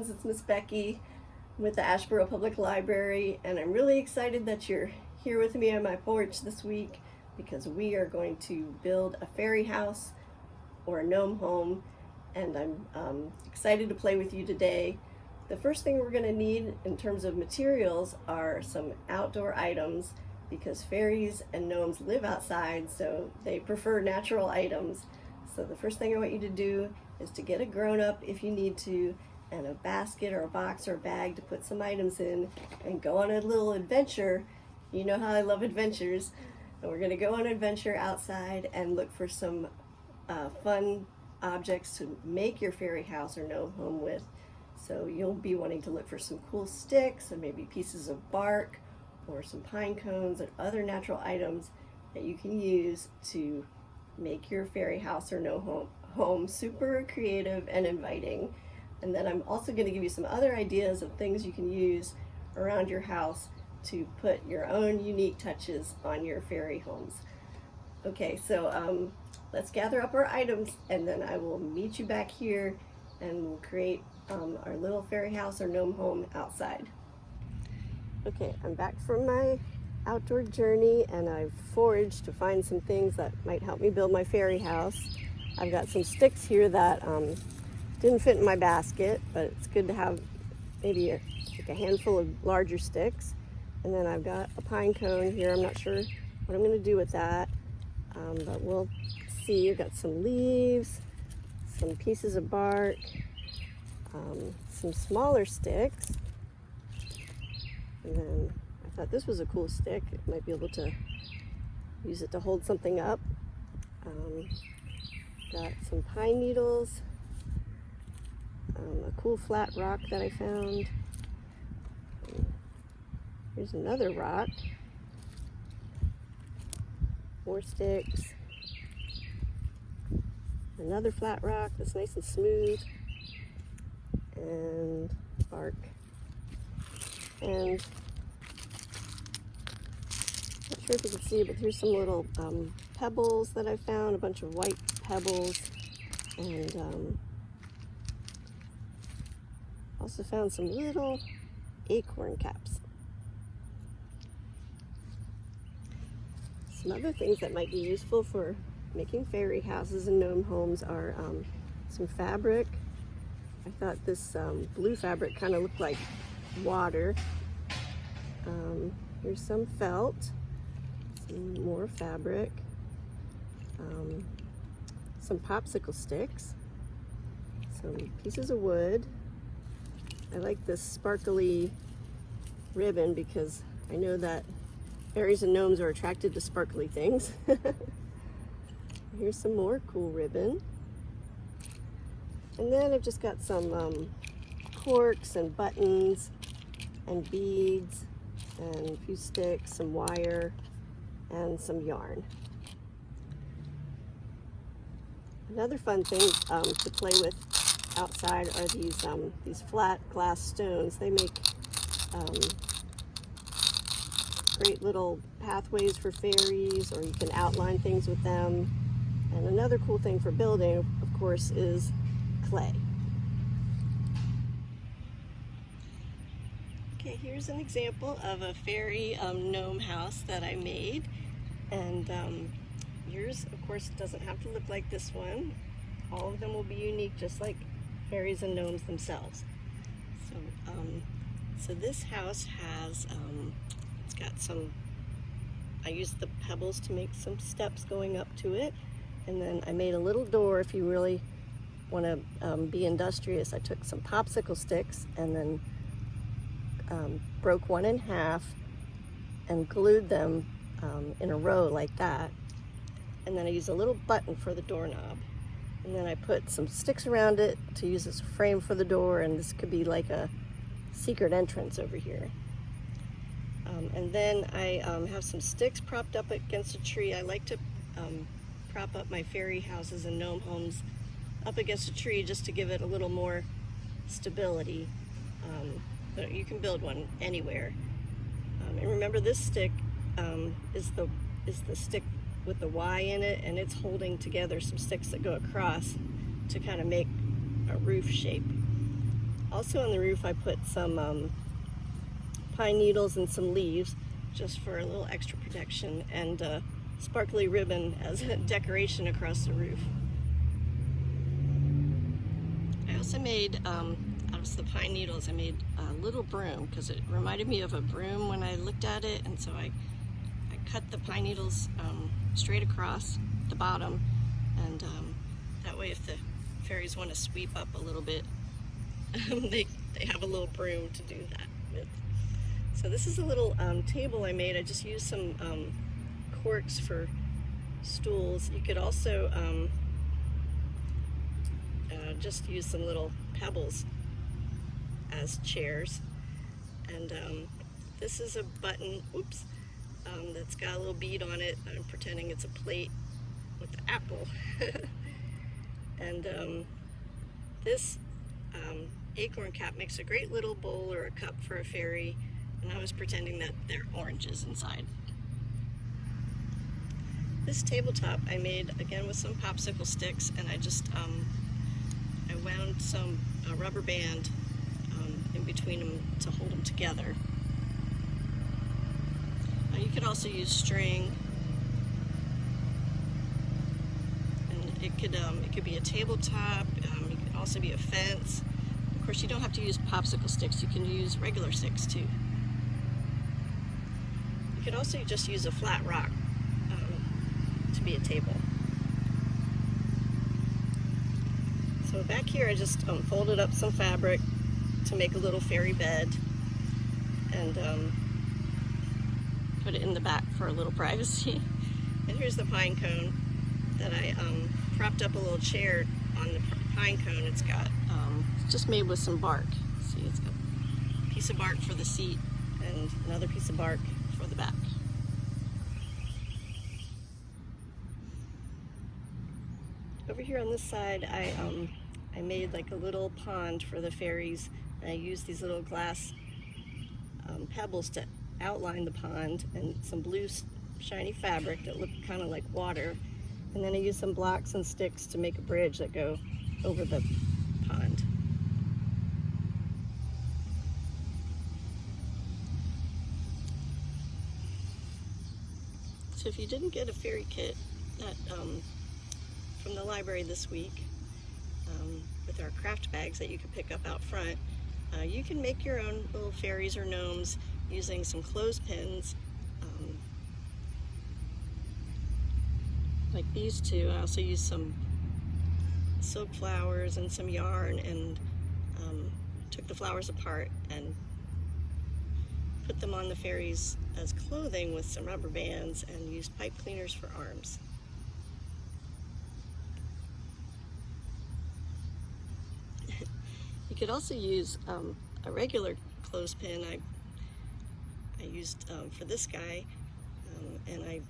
friends, it's Miss Becky with the Asheboro Public Library, and I'm really excited that you're here with me on my porch this week because we are going to build a fairy house or a gnome home, and I'm excited to play with you today. The first thing we're going to need in terms of materials are some outdoor items because fairies and gnomes live outside, so they prefer natural items. So the first thing I want you to do is to get a grown-up if you need to, and a basket or a box or a bag to put some items in, and go on a little adventure. You know how I love adventures. And we're going to go on an adventure outside and look for some fun objects to make your fairy house or gnome home with. So you'll be wanting to look for some cool sticks and maybe pieces of bark or some pine cones and other natural items that you can use to make your fairy house or gnome home super creative and inviting. And then I'm also going to give you some other ideas of things you can use around your house to put your own unique touches on your fairy homes. Okay, so let's gather up our items, and then I will meet you back here and we'll create our little fairy house or gnome home outside. Okay, I'm back from my outdoor journey, and I've foraged to find some things that might help me build my fairy house. I've got some sticks here that didn't fit in my basket, but it's good to have maybe like a handful of larger sticks. And then I've got a pine cone here. I'm not sure what I'm going to do with that, but we'll see. I've got some leaves, some pieces of bark, some smaller sticks, and then I thought this was a cool stick. I might be able to use it to hold something up. Got some pine needles, a cool flat rock that I found. Here's another rock, more sticks, another flat rock that's nice and smooth, and bark. And not sure if you can see, but here's some little pebbles that I found, a bunch of white pebbles, and also found some little acorn caps. Some other things that might be useful for making fairy houses and gnome homes are some fabric. I thought this blue fabric kind of looked like water. Here's some felt, some more fabric, some popsicle sticks, some pieces of wood. I like this sparkly ribbon because I know that fairies and gnomes are attracted to sparkly things. Here's some more cool ribbon. And then I've just got some corks and buttons and beads and a few sticks, some wire, and some yarn. Another fun thing to play with outside are these flat glass stones. They make great little pathways for fairies, or you can outline things with them. And another cool thing for building, of course, is clay. Okay, here's an example of a fairy gnome house that I made, and yours, of course, doesn't have to look like this one. All of them will be unique, just like fairies and gnomes themselves. So this house has, it's got some, I used the pebbles to make some steps going up to it, and then I made a little door if you really want to be industrious. I took some popsicle sticks and then broke one in half and glued them in a row like that. And then I used a little button for the doorknob. And then I put some sticks around it to use as a frame for the door, and this could be like a secret entrance over here. And then I have some sticks propped up against a tree. I like to prop up my fairy houses and gnome homes up against a tree just to give it a little more stability. But you can build one anywhere. And remember, this stick is the stick with the Y in it, and it's holding together some sticks that go across to kind of make a roof shape. Also on the roof I put some pine needles and some leaves just for a little extra protection, and sparkly ribbon as a decoration across the roof. I also made, out of the pine needles, I made a little broom because it reminded me of a broom when I looked at it, and so I cut the pine needles straight across the bottom, and that way if the fairies want to sweep up a little bit, they have a little broom to do that with. So this is a little table I made. I just used some corks for stools. You could also just use some little pebbles as chairs. And this is a button, oops, that's got a little bead on it. I'm pretending it's a plate with the apple. And this acorn cap makes a great little bowl or a cup for a fairy, and I was pretending that there are oranges inside. This tabletop I made again with some popsicle sticks, and I just I wound some rubber band in between them to hold them together. You could also use string, and it could be a tabletop. It could also be a fence. Of course, you don't have to use popsicle sticks. You can use regular sticks too. You could also just use a flat rock to be a table. So back here, I just folded up some fabric to make a little fairy bed, and put it in the back for a little privacy. And here's the pine cone that I propped up a little chair on the pine cone. It's got it's just made with some bark. See, it's got a piece of bark for the seat and another piece of bark for the back. Over here on this side, I made like a little pond for the fairies, and I used these little glass pebbles to outline the pond, and some blue shiny fabric that looked kind of like water, and then I used some blocks and sticks to make a bridge that go over the pond. So if you didn't get a fairy kit that from the library this week, with our craft bags that you can pick up out front, you can make your own little fairies or gnomes using some clothespins, like these two. I also used some silk flowers and some yarn, and took the flowers apart and put them on the fairies as clothing with some rubber bands, and used pipe cleaners for arms. You could also use a regular clothespin. I used for this guy, and I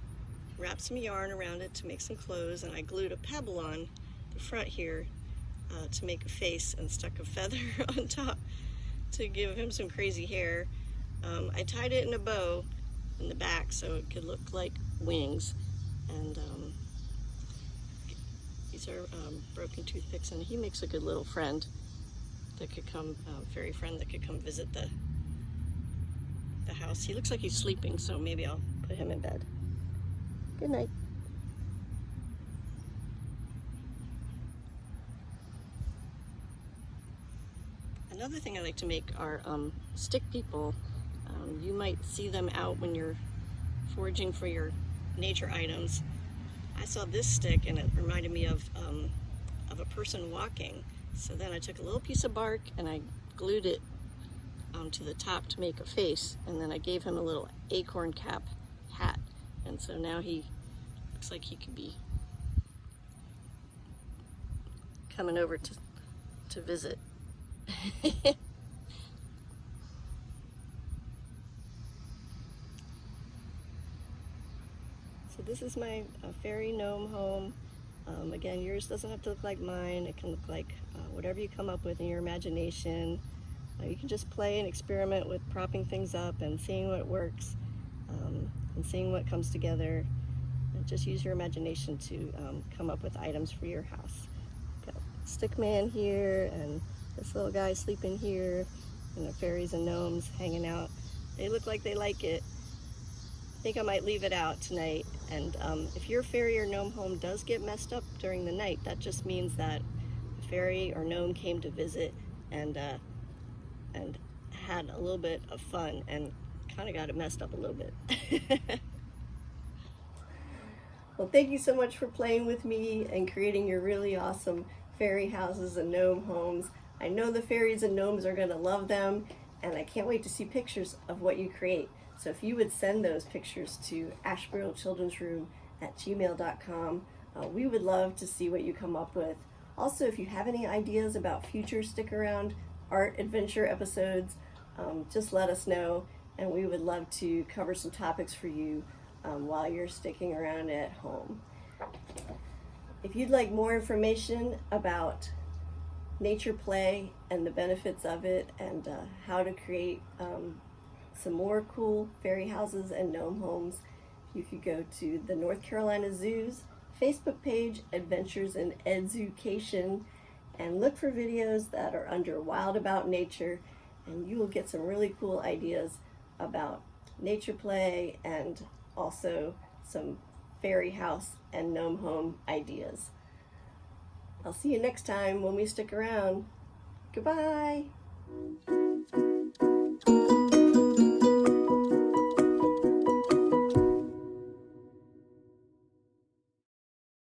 wrapped some yarn around it to make some clothes, and I glued a pebble on the front here to make a face, and stuck a feather on top to give him some crazy hair. I tied it in a bow in the back so it could look like wings, and these are broken toothpicks, and he makes a good little friend that could come, fairy friend that could come visit the house. He looks like he's sleeping, so maybe I'll put him in bed. Good night. Another thing I like to make are stick people. You might see them out when you're foraging for your nature items. I saw this stick and it reminded me of a person walking. So then I took a little piece of bark and I glued it to the top to make a face, and then I gave him a little acorn cap hat, and so now he looks like he could be coming over to visit. So this is my fairy gnome home. Again, yours doesn't have to look like mine. It can look like whatever you come up with in your imagination. You can just play and experiment with propping things up and seeing what works, and seeing what comes together. And just use your imagination to come up with items for your house. Got stick man here, and This little guy sleeping here, and the fairies and gnomes hanging out. They look like they like it. I think I might leave it out tonight. And if your fairy or gnome home does get messed up during the night, that just means that a fairy or gnome came to visit and had a little bit of fun and kind of got it messed up a little bit. Well, thank you so much for playing with me and creating your really awesome fairy houses and gnome homes. I know the fairies and gnomes are going to love them, and I can't wait to see pictures of what you create. So if you would send those pictures to asheborochildrensroom@gmail.com, we would love to see what you come up with. Also, if you have any ideas about future Stick Around art adventure episodes, just let us know, and we would love to cover some topics for you while you're sticking around at home. If you'd like more information about nature play and the benefits of it, and how to create some more cool fairy houses and gnome homes, you could go to the North Carolina Zoo's Facebook page, Adventures in Education, and look for videos that are under Wild About Nature, and you will get some really cool ideas about nature play and also some fairy house and gnome home ideas. I'll see you next time when we stick around. Goodbye.